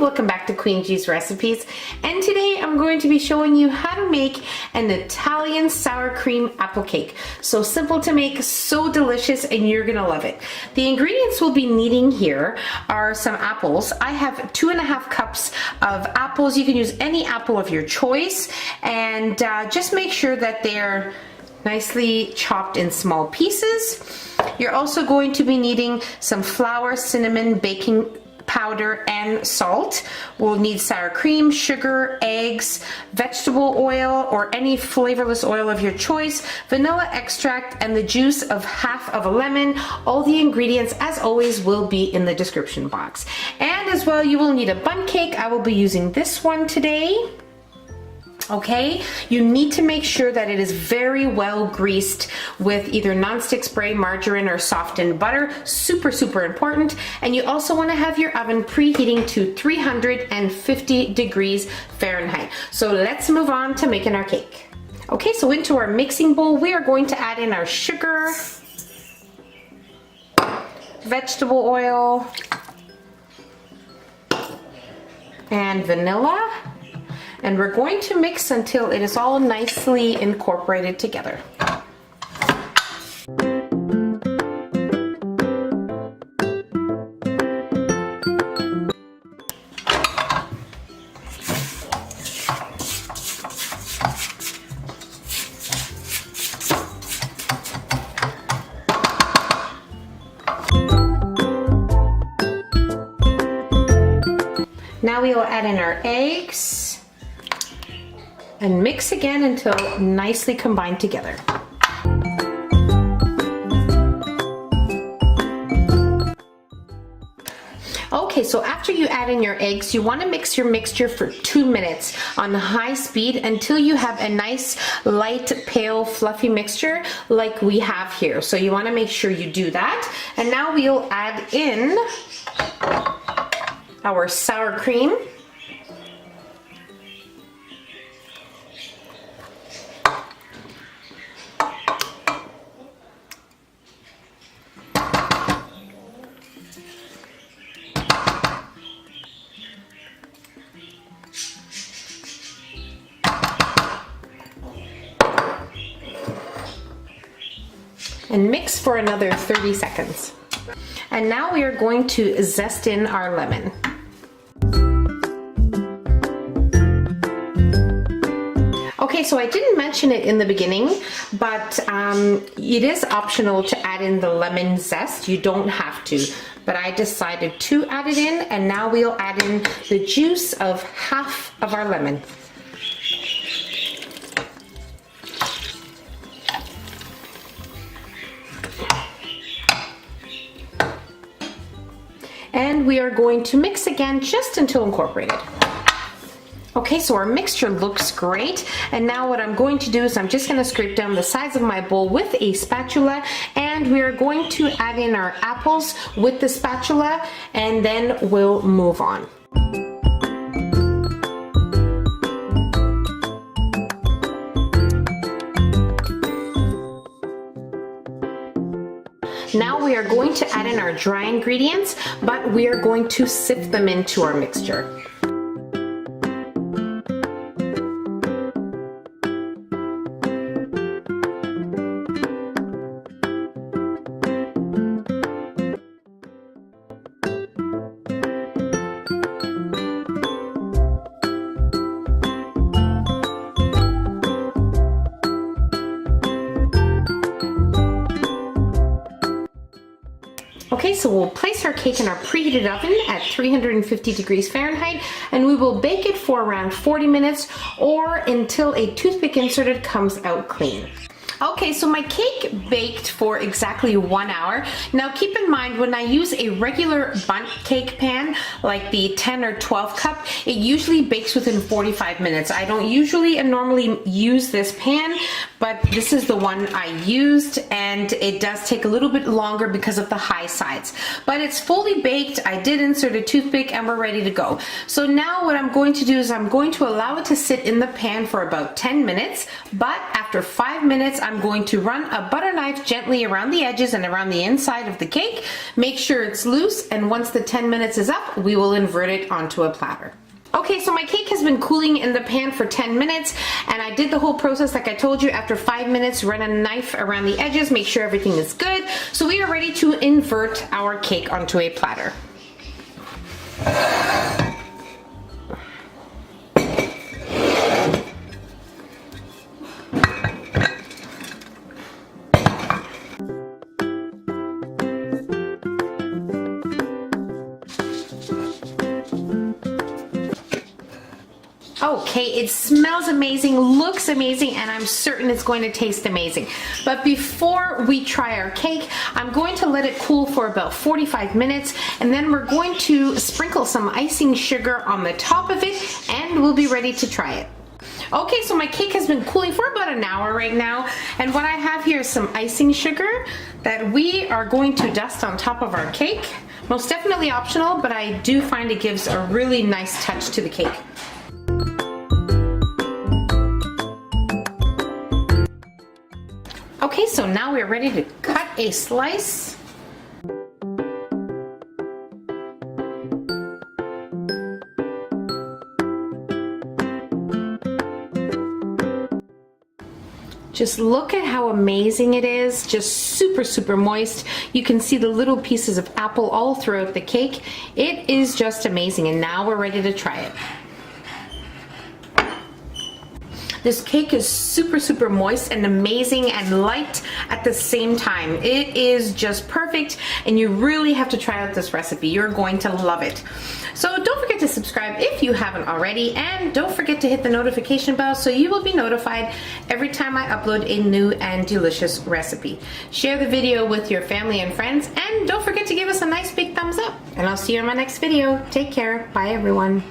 welcome back to Queen G's Recipes, and today I'm going to be showing you how to make an Italian sour cream apple cake. So simple to make, so delicious, and you're gonna love it. The ingredients we'll be needing here are some apples. I have 2.5 cups of apples. You can use any apple of your choice, and just make sure that they're nicely chopped in small pieces. You're also going to be needing some flour, cinnamon, baking powder, and salt. We'll need sour cream, sugar, eggs, vegetable oil or any flavorless oil of your choice, vanilla extract, and the juice of half of a lemon. All the ingredients, as always, will be in the description box. And as well, you will need a bundt cake. I will be using this one today. Okay, you need to make sure that it is very well greased with either nonstick spray, margarine, or softened butter. Super important. And you also want to have your oven preheating to 350 degrees Fahrenheit. So let's move on to making our cake. Okay, so into our mixing bowl, we are going to add in our sugar, vegetable oil, and vanilla. And we're going to mix until it is all nicely incorporated together. Now we will add in our eggs and mix again until nicely combined together. Okay, so after you add in your eggs, you want to mix your mixture for 2 minutes on high speed until you have a nice, light, pale, fluffy mixture like we have here. So you want to make sure you do that. And now we'll add in our sour cream. And mix for another 30 seconds. And now we are going to zest in our lemon. Okay, so I didn't mention it in the beginning, but it is optional to add in the lemon zest. You don't have to, but I decided to add it in, and now we'll add in the juice of half of our lemon. And we are going to mix again just until incorporated. Okay, so our mixture looks great, and now what I'm going to do is I'm just going to scrape down the sides of my bowl with a spatula, and we are going to add in our apples with the spatula, and then we'll move on. Now we are going to add in our dry ingredients, but we are going to sift them into our mixture. Okay, so we'll place our cake in our preheated oven at 350 degrees Fahrenheit, and we will bake it for around 40 minutes or until a toothpick inserted comes out clean. Okay, so my cake baked for exactly 1 hour. Now keep in mind, when I use a regular bundt cake pan, like the 10 or 12 cup, it usually bakes within 45 minutes. I don't usually and normally use this pan, but this is the one I used, and it does take a little bit longer because of the high sides. But it's fully baked. I did insert a toothpick and we're ready to go. So now what I'm going to do is I'm going to allow it to sit in the pan for about 10 minutes, but after 5 minutes, I'm I'm going to run a butter knife gently around the edges and around the inside of the cake. Make sure it's loose, and once the 10 minutes is up, we will invert it onto a platter. Okay, so my cake has been cooling in the pan for 10 minutes, and I did the whole process like I told you. After 5 minutes, run a knife around the edges, make sure everything is good. So we are ready to invert our cake onto a platter. Okay, it smells amazing, looks amazing, and I'm certain it's going to taste amazing. But before we try our cake, I'm going to let it cool for about 45 minutes, and then we're going to sprinkle some icing sugar on the top of it, and we'll be ready to try it. Okay, so my cake has been cooling for about an hour right now, and what I have here is some icing sugar that we are going to dust on top of our cake. Most definitely optional, but I do find it gives a really nice touch to the cake. Okay, so now we're ready to cut a slice. Just look at how amazing it is, just super, super moist. You can see the little pieces of apple all throughout the cake. It is just amazing, and now we're ready to try it. This cake is super, super moist and amazing and light at the same time. It is just perfect, and you really have to try out this recipe. You're going to love it. So don't forget to subscribe if you haven't already, and don't forget to hit the notification bell so you will be notified every time I upload a new and delicious recipe. Share the video with your family and friends, and don't forget to give us a nice big thumbs up. And I'll see you in my next video. Take care. Bye, everyone.